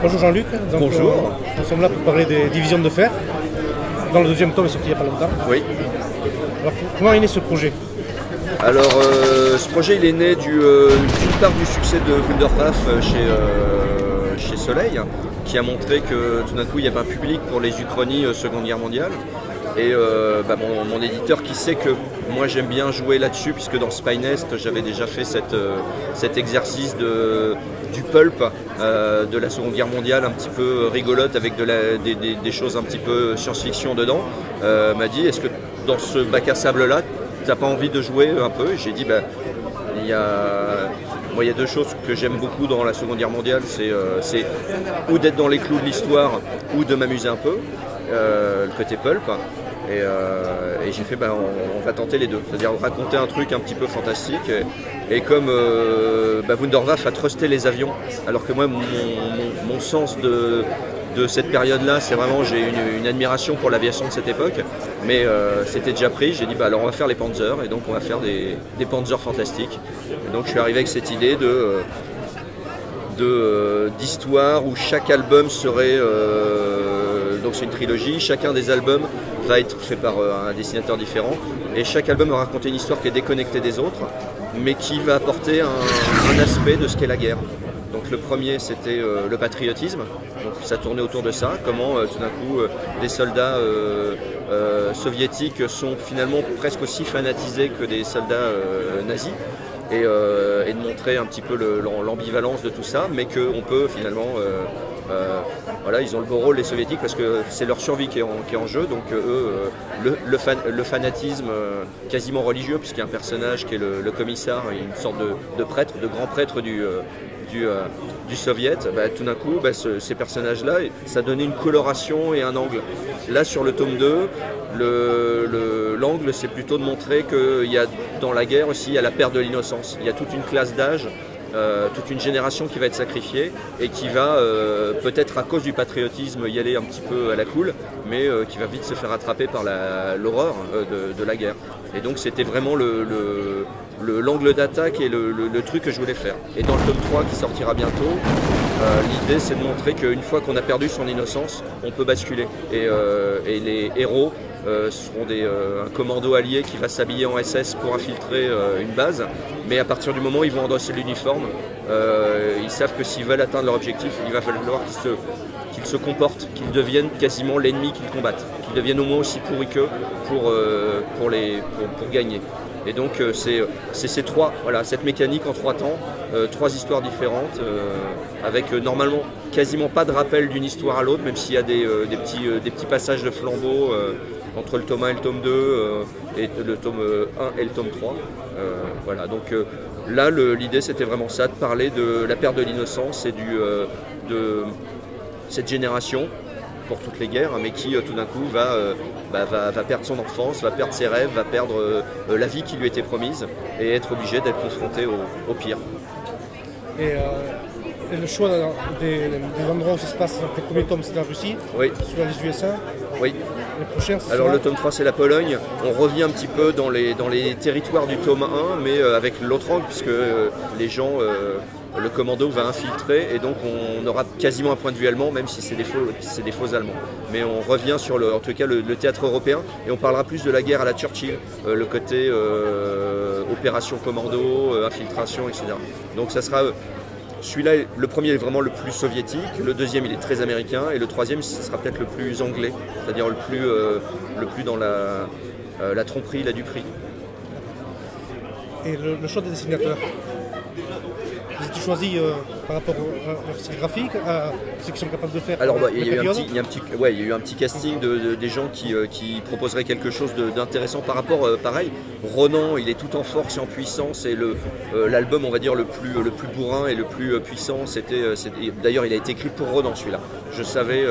Bonjour Jean-Luc. Bonjour. Nous sommes là pour parler des divisions de fer. Dans le deuxième tome est sorti il n'y a pas longtemps. Oui. Alors, comment est né ce projet? Alors, ce projet il est né d'une part du succès de Wunderwaffe chez Soleil, qui a montré que tout d'un coup il y avait un public pour les uchronies Seconde Guerre mondiale. Et mon éditeur qui sait que moi j'aime bien jouer là-dessus, puisque dans Spy Nest j'avais déjà fait cet exercice du pulp de la Seconde Guerre mondiale, un petit peu rigolote avec des choses un petit peu science-fiction dedans, m'a dit est-ce que dans ce bac à sable là t'as pas envie de jouer un peu? J'ai dit il y a deux choses que j'aime beaucoup dans la Seconde Guerre mondiale, c'est ou d'être dans les clous de l'histoire ou de m'amuser un peu, le côté pulp. Et j'ai fait on va tenter les deux, c'est-à-dire raconter un truc un petit peu fantastique et comme Wunderwaffe a trusté les avions, alors que moi mon sens de cette période-là, c'est vraiment, j'ai une admiration pour l'aviation de cette époque, mais c'était déjà pris. J'ai dit alors on va faire les Panzers, et donc on va faire des Panzers fantastiques. Et donc je suis arrivé avec cette idée d'histoire où chaque album serait donc c'est une trilogie, chacun des albums va être fait par un dessinateur différent, et chaque album va raconter une histoire qui est déconnectée des autres, mais qui va apporter un aspect de ce qu'est la guerre. Donc le premier c'était le patriotisme, donc ça tournait autour de ça, comment tout d'un coup des soldats soviétiques sont finalement presque aussi fanatisés que des soldats nazis, et de montrer un petit peu l'ambivalence de tout ça, mais qu'on peut finalement voilà, ils ont le beau rôle, les soviétiques, parce que c'est leur survie qui est en jeu, donc eux, le fanatisme quasiment religieux, puisqu'il y a un personnage qui est le commissaire, une sorte de prêtre, de grand prêtre du soviet, tout d'un coup, ces personnages-là, ça donnait une coloration et un angle. Là, sur le tome 2, l'angle, c'est plutôt de montrer qu'il y a dans la guerre aussi, il y a la perte de l'innocence. Il y a toute une classe d'âge, toute une génération qui va être sacrifiée et qui va peut-être à cause du patriotisme y aller un petit peu à la cool, mais qui va vite se faire attraper par l'horreur de la guerre. Et donc c'était vraiment l'angle d'attaque et le truc que je voulais faire. Et dans le tome 3 qui sortira bientôt, l'idée c'est de montrer qu'une fois qu'on a perdu son innocence, on peut basculer. Et les héros seront un commando allié qui va s'habiller en SS pour infiltrer une base, mais à partir du moment où ils vont endosser l'uniforme, ils savent que s'ils veulent atteindre leur objectif, il va falloir qu'ils se comportent, qu'ils deviennent quasiment l'ennemi qu'ils combattent, qu'ils deviennent au moins aussi pourris qu'eux pour gagner. Et donc c'est cette mécanique en 3 temps, 3 histoires différentes, avec normalement quasiment pas de rappel d'une histoire à l'autre, même s'il y a des petits passages de flambeau entre le tome 1 et le tome 2, et le tome 1 et le tome 3. Voilà, donc là l'idée c'était vraiment ça, de parler de la perte de l'innocence et de cette génération pour toutes les guerres, mais qui tout d'un coup va perdre son enfance, va perdre ses rêves, va perdre la vie qui lui était promise et être obligé d'être confronté au pire. Et le choix des endroits où ça se passe, le premier tome c'est la Russie, oui. Sur les USA. Oui. Les prochains, alors le tome 3 c'est la Pologne, on revient un petit peu dans les territoires du tome 1, mais avec l'autre angle, puisque les gens, le commando va infiltrer, et donc on aura quasiment un point de vue allemand, même si c'est des faux allemands. Mais on revient sur en tout cas le théâtre européen, et on parlera plus de la guerre à la Churchill, le côté opération commando, infiltration, etc. Donc ça sera... Celui-là, le premier est vraiment le plus soviétique, le deuxième il est très américain, et le troisième ce sera peut-être le plus anglais, c'est-à-dire le plus dans la tromperie, la duperie. Et le choix des dessinateurs, vous êtes choisi par rapport à leur style graphique, à ce qu'ils sont capables de faire? Alors il y a eu un petit casting des gens qui proposeraient quelque chose d'intéressant par rapport, pareil, Ronan il est tout en force et en puissance, et l'album on va dire le plus bourrin et le plus puissant, d'ailleurs il a été écrit pour Ronan celui-là. Je savais,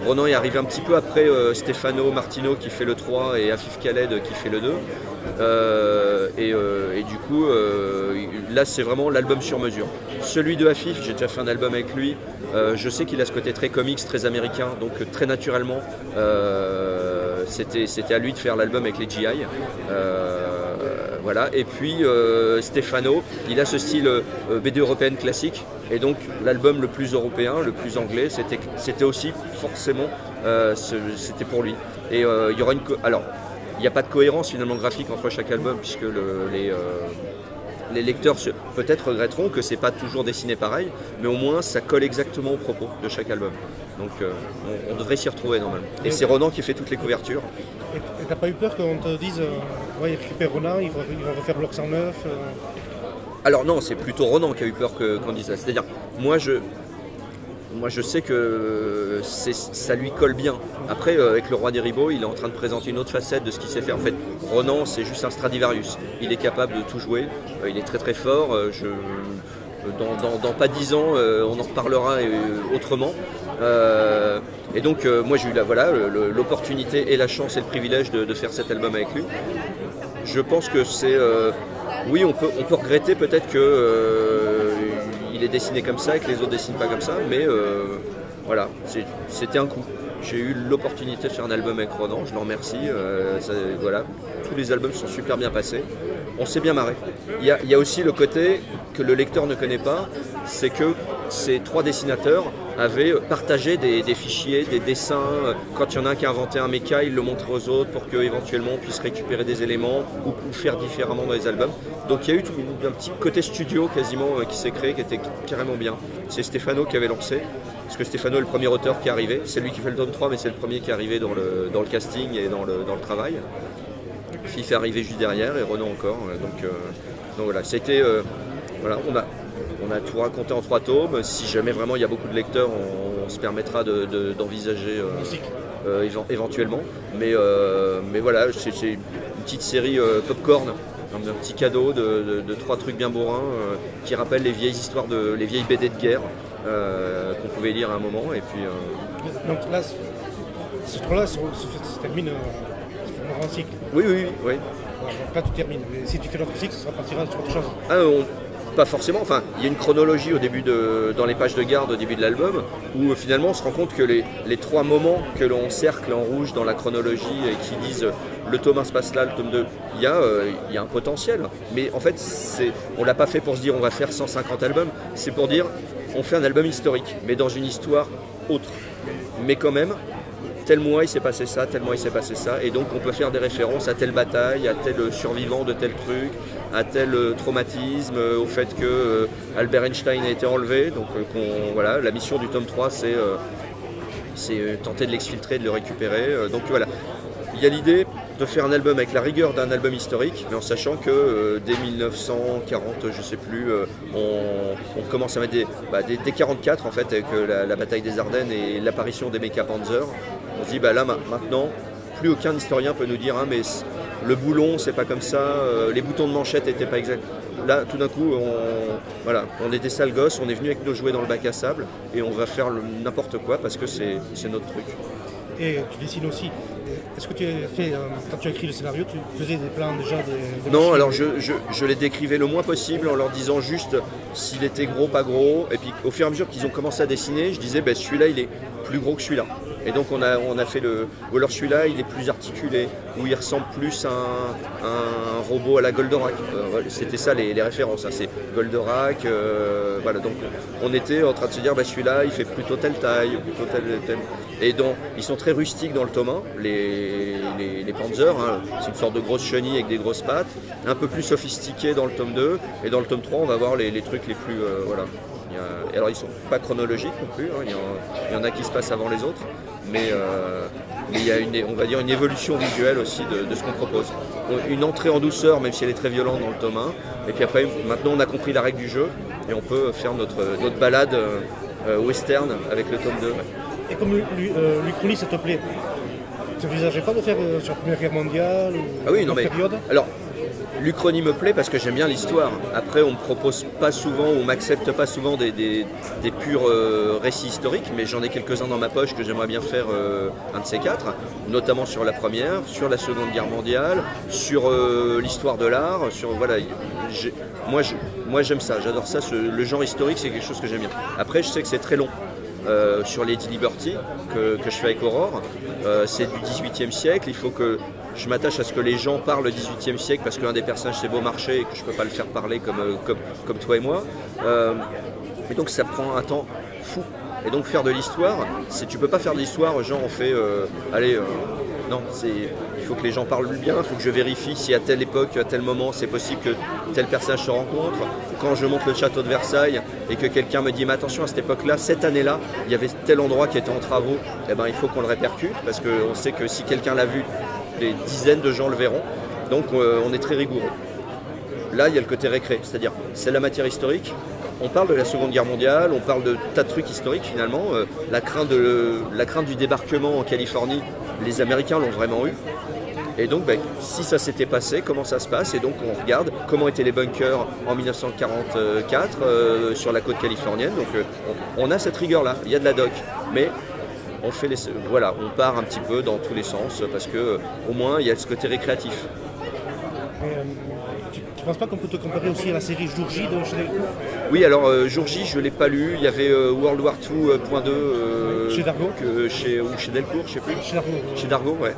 Ronan est arrivé un petit peu après Stefano Martino qui fait le 3 et Afif Khaled qui fait le 2. Et du coup là c'est vraiment l'album sur mesure. Celui de Afif, j'ai déjà fait un album avec lui, je sais qu'il a ce côté très comics, très américain, donc très naturellement c'était à lui de faire l'album avec les GI. Voilà. Et puis Stefano, il a ce style BD européenne classique, Et donc l'album le plus européen, le plus anglais, c'était aussi forcément, c'était pour lui. Et il y aura alors, il n'y a pas de cohérence finalement graphique entre chaque album, puisque les lecteurs peut-être regretteront que c'est pas toujours dessiné pareil, mais au moins ça colle exactement au propos de chaque album. Donc on devrait s'y retrouver normalement. Et c'est Ronan qui fait toutes les couvertures. Et t'as pas eu peur qu'on te dise ouais, il récupère Ronan, il va refaire Bloc 109 Alors non, c'est plutôt Ronan qui a eu peur qu'on dise ça. C'est-à-dire, moi je sais que ça lui colle bien. Après, avec le Roi des Ribauds, il est en train de présenter une autre facette de ce qu'il sait faire. En fait, Ronan, c'est juste un Stradivarius. Il est capable de tout jouer. Il est très très fort. Dans pas 10 ans, on en reparlera autrement. Et donc, moi, j'ai eu l'opportunité et la chance et le privilège de faire cet album avec lui. Je pense que c'est... oui, on peut regretter peut-être que il est dessiné comme ça et que les autres dessinent pas comme ça, mais voilà, c'était un coup. J'ai eu l'opportunité de faire un album avec Ronan, je l'en remercie. Voilà, tous les albums sont super bien passés. On s'est bien marré. Il y a aussi le côté que le lecteur ne connaît pas, c'est que ces 3 dessinateurs avaient partagé des fichiers, des dessins. Quand il y en a un qui a inventé un méca, il le montre aux autres pour qu'éventuellement on puisse récupérer des éléments ou faire différemment dans les albums. Donc il y a eu un petit côté studio quasiment qui s'est créé, qui était carrément bien. C'est Stefano qui avait lancé, parce que Stefano est le premier auteur qui est arrivé. C'est lui qui fait le tome 3, mais c'est le premier qui est arrivé dans le casting et dans le travail. Fif est arrivé juste derrière et Ronan encore. Donc voilà, c'était... voilà, on a tout raconté en 3 tomes. Si jamais vraiment il y a beaucoup de lecteurs, on se permettra d'envisager éventuellement. Mais voilà, c'est une petite série popcorn, un petit cadeau de 3 trucs bien bourrins qui rappellent les vieilles histoires, les vieilles BD de guerre qu'on pouvait lire à un moment. Et puis, donc là, ce truc-là se termine en cycle. Oui. Voilà, donc là, tu termines. Mais si tu fais l'autre cycle, ça partira sur autre chose. Pas forcément, enfin il y a une chronologie au début dans les pages de garde au début de l'album où finalement on se rend compte que les 3 moments que l'on cercle en rouge dans la chronologie et qui disent le tome 1 se passe là, le tome 2, il y a un potentiel, mais en fait on l'a pas fait pour se dire on va faire 150 albums, c'est pour dire on fait un album historique mais dans une histoire autre, mais quand même tel mois il s'est passé ça, tel mois il s'est passé ça, et donc on peut faire des références à telle bataille, à tel survivant de tel truc, à tel traumatisme, au fait que Albert Einstein a été enlevé. Donc voilà, la mission du tome 3 c'est tenter de l'exfiltrer, de le récupérer. Donc voilà, il y a l'idée de faire un album avec la rigueur d'un album historique, mais en sachant que dès 1940, je sais plus, on commence à mettre dès 44 en fait, avec la bataille des Ardennes et l'apparition des méca Panzer, on se dit là maintenant, plus aucun historien peut nous dire mais le boulon c'est pas comme ça, les boutons de manchette n'étaient pas exacts. Là tout d'un coup on est des sales gosses, on est venu avec nos jouets dans le bac à sable et on va faire n'importe quoi parce que c'est notre truc. Et tu dessines aussi. Est-ce que tu as fait, quand tu as écrit le scénario, tu faisais des plans déjà Non, alors je les décrivais le moins possible en leur disant juste s'il était gros, pas gros. Et puis au fur et à mesure qu'ils ont commencé à dessiner, je disais celui-là il est plus gros que celui-là. Et donc on a fait ou alors celui-là il est plus articulé, ou il ressemble plus à un robot à la Goldorak. C'était ça les références, c'est Goldorak. Voilà, donc on était en train de se dire celui-là il fait plutôt telle taille, plutôt telle. Et donc ils sont très rustiques dans le tome 1, les Panzer, c'est une sorte de grosse chenille avec des grosses pattes, un peu plus sophistiqué dans le tome 2, et dans le tome 3 on va voir les trucs les plus... voilà. Et alors ils sont pas chronologiques non plus, il y en a qui se passent avant les autres, mais il y a on va dire une évolution visuelle aussi de ce qu'on propose. Une entrée en douceur, même si elle est très violente dans le tome 1, et puis après maintenant on a compris la règle du jeu, et on peut faire notre balade western avec le tome 2. Et comme l'Uchronie ça te plaît, tu n'envisageais pas de faire sur la Première Guerre mondiale ou une période? Alors, l'Uchronie me plaît parce que j'aime bien l'histoire. Après, on me propose pas souvent, ou on m'accepte pas souvent des purs récits historiques, mais j'en ai quelques-uns dans ma poche que j'aimerais bien faire un de ces 4, notamment sur la Première, sur la Seconde Guerre mondiale, sur l'histoire de l'art, voilà. Moi j'aime ça, j'adore ça, le genre historique c'est quelque chose que j'aime bien. Après je sais que c'est très long. Sur Lady Liberty que je fais avec Aurore, c'est du 18e siècle, il faut que je m'attache à ce que les gens parlent du 18e siècle parce que l'un des personnages c'est Beaumarchais et que je ne peux pas le faire parler comme toi et moi. Et donc ça prend un temps fou. Et donc faire de l'histoire, tu peux pas faire de l'histoire, genre on fait, non, il faut que les gens parlent bien, il faut que je vérifie si à telle époque, à tel moment, c'est possible que tel personnage se rencontre. Quand je monte le château de Versailles et que quelqu'un me dit, mais attention, à cette époque-là, cette année-là, il y avait tel endroit qui était en travaux, eh ben, il faut qu'on le répercute, parce qu'on sait que si quelqu'un l'a vu, des dizaines de gens le verront. Donc on est très rigoureux. Là, il y a le côté récré, c'est-à-dire c'est la matière historique. On parle de la Seconde Guerre mondiale, on parle de tas de trucs historiques finalement. La crainte du débarquement en Californie, les Américains l'ont vraiment eu. Et donc, si ça s'était passé, comment ça se passe? Et donc, on regarde comment étaient les bunkers en 1944 sur la côte californienne. Donc, on a cette rigueur-là. Il y a de la doc, mais on fait voilà, on part un petit peu dans tous les sens parce que au moins il y a ce côté récréatif. Tu ne penses pas qu'on peut te comparer aussi à la série Jour J de chez Delcourt? Oui, alors Jour J, je ne l'ai pas lu. Il y avait World War II.2 chez Dargaud ou chez Delcourt, je ne sais plus. Chez Dargaud. Chez Dargaud, ouais.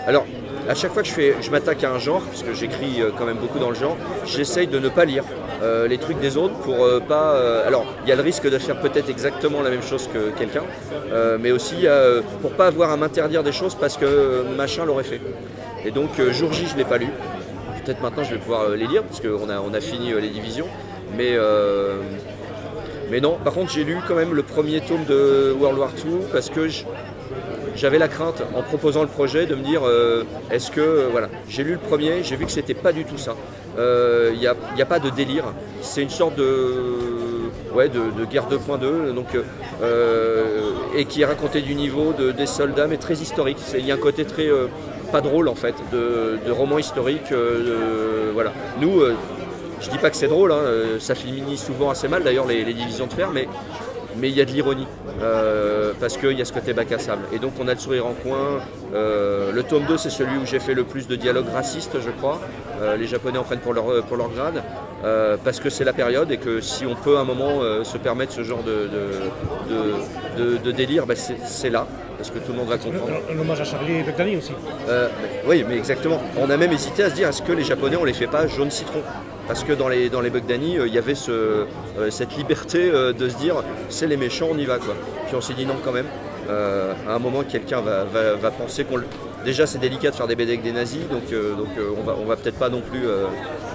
Alors, à chaque fois que je m'attaque à un genre, puisque j'écris quand même beaucoup dans le genre, j'essaye de ne pas lire les trucs des autres pour pas... alors, il y a le risque de faire peut-être exactement la même chose que quelqu'un, mais aussi pour pas avoir à m'interdire des choses parce que machin l'aurait fait. Et donc, Jour J, je ne l'ai pas lu. Peut-être maintenant je vais pouvoir les lire parce qu'on a fini les divisions, mais non. Par contre j'ai lu quand même le premier tome de World War II parce que j'avais la crainte en proposant le projet de me dire est-ce que voilà, j'ai lu le premier, j'ai vu que c'était pas du tout ça. Il n'y a pas de délire, c'est une sorte de guerre 2.2 donc et qui est raconté du niveau des soldats mais très historique. Il y a un côté très pas drôle en fait, de roman historique. Voilà. Nous, je dis pas que c'est drôle, hein, ça finit souvent assez mal d'ailleurs les divisions de fer, mais il y a de l'ironie, parce qu'il y a ce côté bac à sable. Et donc on a le sourire en coin. Le tome 2 c'est celui où j'ai fait le plus de dialogues racistes je crois. Les Japonais en prennent pour leur grade, parce que c'est la période et que si on peut à un moment se permettre ce genre de délire, c'est là. Parce que tout le monde va comprendre. Un hommage à Charlie Bugdani aussi. Oui, mais exactement. On a même hésité à se dire, est-ce que les Japonais, on les fait pas jaune citron? Parce que dans les Bugdani, il y avait cette liberté de se dire, c'est les méchants, on y va, quoi. Puis on s'est dit non quand même. À un moment, quelqu'un va penser qu'on... Déjà, c'est délicat de faire des BD avec des nazis, donc on va peut-être pas non plus...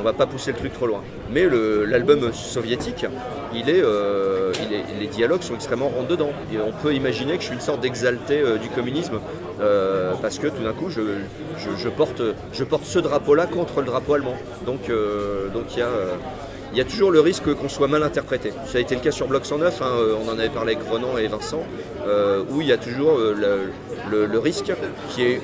on va pas pousser le truc trop loin. Mais l'album soviétique, les dialogues sont extrêmement rentre-dedans. Et on peut imaginer que je suis une sorte d'exalté du communisme, parce que tout d'un coup, je porte ce drapeau-là contre le drapeau allemand. Donc il y a toujours le risque qu'on soit mal interprété. Ça a été le cas sur Bloc 109, hein, on en avait parlé avec Renan et Vincent, où il y a toujours le risque qui est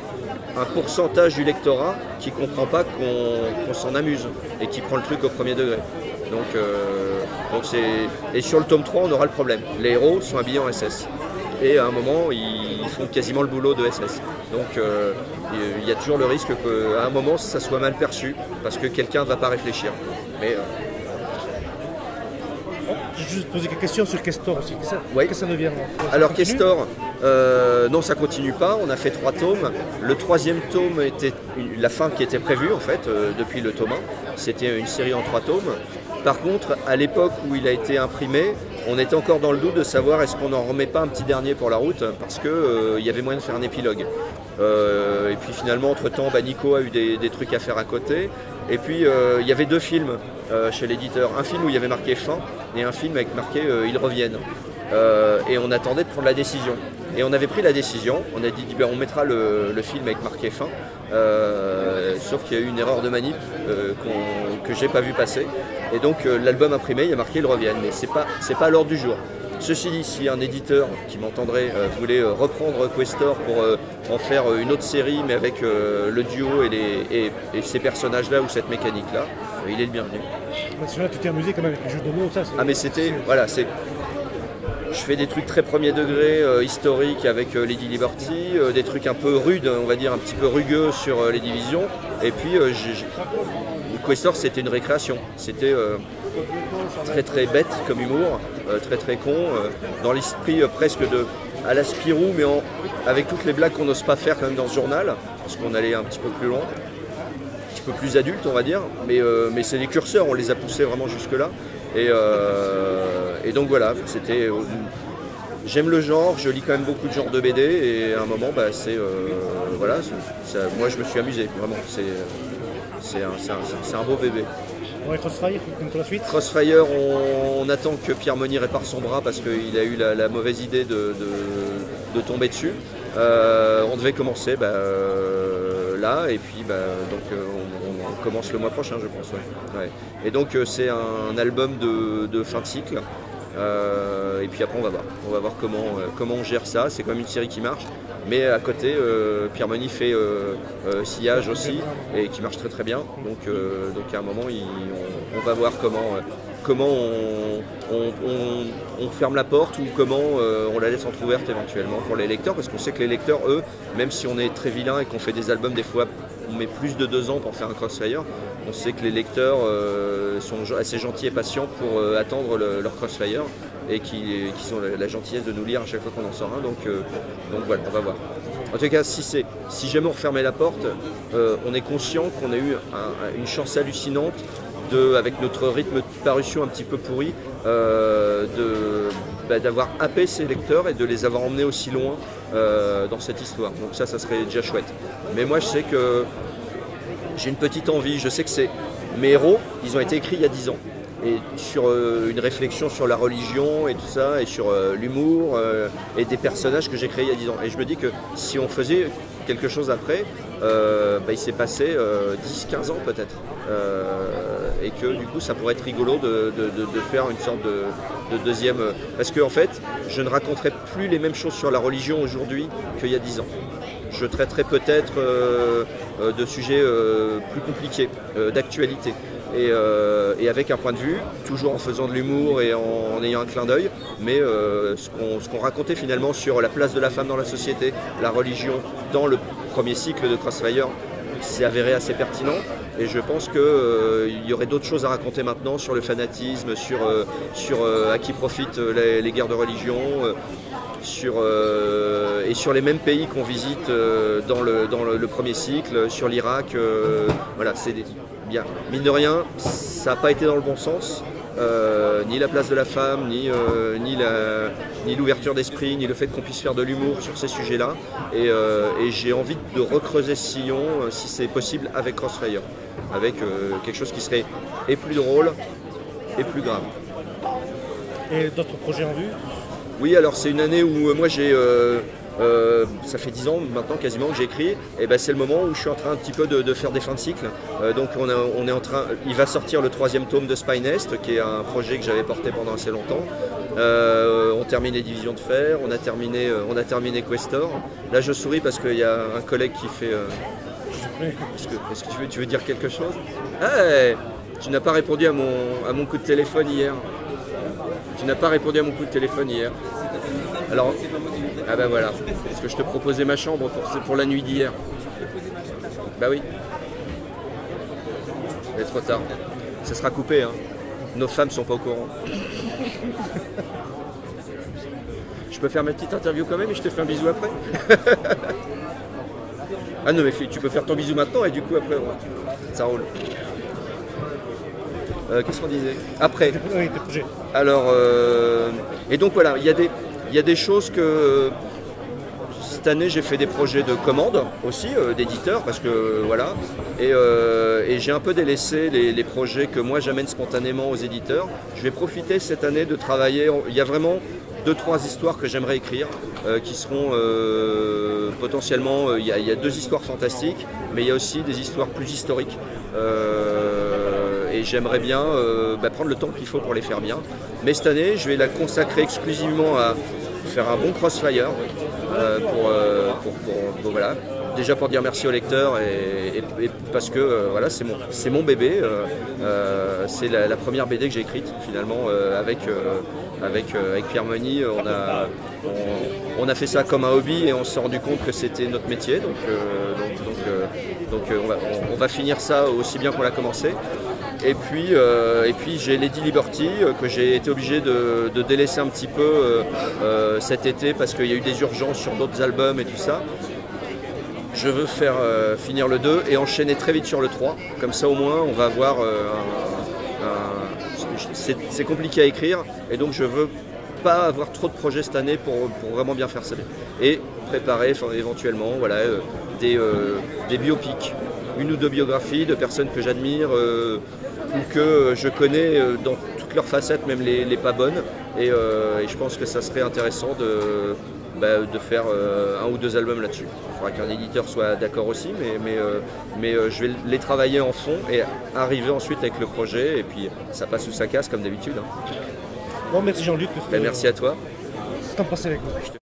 un pourcentage du lectorat qui ne comprend pas qu'on s'en amuse et qui prend le truc au premier degré. Et sur le tome 3, on aura le problème. Les héros sont habillés en SS. Et à un moment, ils font quasiment le boulot de SS. Donc il y a toujours le risque qu'à un moment, ça soit mal perçu, parce que quelqu'un ne va pas réfléchir. Mais, je vais juste poser quelques questions sur Kestor aussi. Oui. Qu'est-ce que ça devient? Alors Kestor, non, ça continue pas. On a fait 3 tomes. Le 3e tome était la fin qui était prévue en fait depuis le tome 1. C'était une série en 3 tomes. Par contre, à l'époque où il a été imprimé, on était encore dans le doute de savoir est-ce qu'on n'en remet pas un petit dernier pour la route, parce qu'il y avait moyen de faire un épilogue. Et puis finalement, entre-temps, Nico a eu des trucs à faire à côté. Et puis il y avait 2 films chez l'éditeur. Un film où il y avait marqué fin et un film avec marqué Ils reviennent. Et on attendait de prendre la décision. Et on avait pris la décision, on a dit on mettra le film avec marqué fin, sauf qu'il y a eu une erreur de manip que j'ai pas vu passer. Et donc l'album imprimé, il y a marqué Ils reviennent, mais c'est pas à l'ordre du jour. Ceci dit, si un éditeur qui m'entendrait voulait reprendre Questor pour en faire une autre série, mais avec le duo et ces personnages-là ou cette mécanique-là, il est le bienvenu. Celui-là, tu t'es amusé quand même avec les jeux de mots, ça. Ah mais c'était, voilà, c'est... Je fais des trucs très premier degré, historiques avec Lady Liberty, des trucs un peu rudes, on va dire un petit peu rugueux sur les divisions. Et puis Questor, c'était une récréation. C'était très très bête comme humour, très très con, dans l'esprit presque à la Spirou, mais avec toutes les blagues qu'on n'ose pas faire quand même dans ce journal, parce qu'on allait un petit peu plus loin. petit peu plus adulte, on va dire, mais c'est des curseurs, on les a poussés vraiment jusque-là. Et donc voilà, c'était... J'aime le genre, je lis quand même beaucoup de genres de BD, et à un moment, bah, voilà, moi je me suis amusé, vraiment, c'est un beau bébé. Ouais, Crossfire, pour la suite. Crossfire, on attend que Pierre Monnier répare son bras parce qu'il a eu la mauvaise idée de tomber dessus. On devait commencer là, et puis donc on commence le mois prochain, je pense. Ouais. Ouais. Et donc c'est un album de fin de cycle. Et puis après on va voir comment on gère ça. C'est quand même une série qui marche, mais à côté Pierre Monnier fait Sillage aussi, et qui marche très très bien, donc à un moment on va voir comment on ferme la porte, ou comment on la laisse entrouverte éventuellement pour les lecteurs, parce qu'on sait que les lecteurs, eux, même si on est très vilain et qu'on fait des albums des fois on met plus de 2 ans pour faire un Crossfire, on sait que les lecteurs sont assez gentils et patients pour attendre leur Crossfire, et qui ont la gentillesse de nous lire à chaque fois qu'on en sort un, donc voilà, on va voir. En tout cas, si jamais on refermait la porte, on est conscient qu'on a eu une chance hallucinante avec notre rythme de parution un petit peu pourri, d'avoir happé ces lecteurs et de les avoir emmenés aussi loin dans cette histoire. Donc ça serait déjà chouette. Mais moi je sais que j'ai une petite envie, je sais que mes héros, ils ont été écrits il y a 10 ans. Et sur une réflexion sur la religion et tout ça, et sur l'humour et des personnages que j'ai créés il y a 10 ans. Et je me dis que si on faisait quelque chose après, il s'est passé 10-15 ans peut-être. Et que du coup ça pourrait être rigolo de faire une sorte de deuxième... Parce qu'en fait, je ne raconterai plus les mêmes choses sur la religion aujourd'hui qu'il y a 10 ans. Je traiterai peut-être de sujets plus compliqués, d'actualité. Et avec un point de vue, toujours en faisant de l'humour et en ayant un clin d'œil, mais ce qu'on racontait finalement sur la place de la femme dans la société, la religion, dans le premier cycle de Crossfire, c'est avéré assez pertinent. Et je pense qu'il y aurait d'autres choses à raconter maintenant sur le fanatisme, sur à qui profitent les guerres de religion, et sur les mêmes pays qu'on visite dans le premier cycle, sur l'Irak. Voilà, c'est bien. Mine de rien, ça n'a pas été dans le bon sens. Ni la place de la femme, ni l'ouverture d'esprit, ni le fait qu'on puisse faire de l'humour sur ces sujets-là. Et j'ai envie de recreuser ce sillon, si c'est possible, avec Crossfire. Avec quelque chose qui serait et plus drôle et plus grave. Et d'autres projets en vue? Oui, alors c'est une année où moi j'ai... ça fait 10 ans maintenant quasiment que j'écris, et c'est le moment où je suis en train un petit peu de faire des fins de cycle. Donc on est en train, il va sortir le 3e tome de Spy Nest, qui est un projet que j'avais porté pendant assez longtemps. On termine les Divisions de Fer, on a terminé Questor. Là je souris parce qu'il y a un collègue qui fait... Est-ce que tu veux dire quelque chose? Hey, tu n'as pas répondu à mon coup de téléphone hier. Tu n'as pas répondu à mon coup de téléphone hier. Alors, ah ben voilà, parce que je te proposais ma chambre pour la nuit d'hier. Bah oui. Il est trop tard. Ça sera coupé, hein. Nos femmes sont pas au courant. Je peux faire ma petite interview quand même et je te fais un bisou après. Ah non mais tu peux faire ton bisou maintenant et du coup après ça roule. Qu'est-ce qu'on disait? Après. Oui, des projets. Alors, et donc voilà, il y a des choses que... Cette année, j'ai fait des projets de commande aussi, d'éditeurs, parce que voilà. Et j'ai un peu délaissé les projets que moi j'amène spontanément aux éditeurs. Je vais profiter cette année de travailler. Il y a vraiment 2-3 histoires que j'aimerais écrire, qui seront potentiellement... Il y a 2 histoires fantastiques, mais il y a aussi des histoires plus historiques. Et j'aimerais bien prendre le temps qu'il faut pour les faire bien. Mais cette année, je vais la consacrer exclusivement à faire un bon Crossfire, voilà. Déjà pour dire merci au lecteur et parce que voilà, c'est mon bébé, c'est la première BD que j'ai écrite finalement avec Pierre Monnier. On a fait ça comme un hobby et on s'est rendu compte que c'était notre métier, donc on va finir ça aussi bien qu'on l'a commencé. Et puis j'ai Lady Liberty que j'ai été obligé de délaisser un petit peu cet été parce qu'il y a eu des urgences sur d'autres albums et tout ça. je veux faire finir le 2 et enchaîner très vite sur le 3. Comme ça au moins on va avoir c'est compliqué à écrire et donc je veux pas avoir trop de projets cette année pour vraiment bien faire ça. Et préparer éventuellement voilà, des biopics, 1 ou 2 biographies de personnes que j'admire ou que je connais dans toutes leurs facettes, même les pas bonnes. Et je pense que ça serait intéressant de faire 1 ou 2 albums là-dessus. Il faudra qu'un éditeur soit d'accord aussi, mais je vais les travailler en fond et arriver ensuite avec le projet. Et puis ça passe ou ça casse comme d'habitude. Hein. Bon, merci Jean-Luc. Merci à toi. C'est un passé avec nous.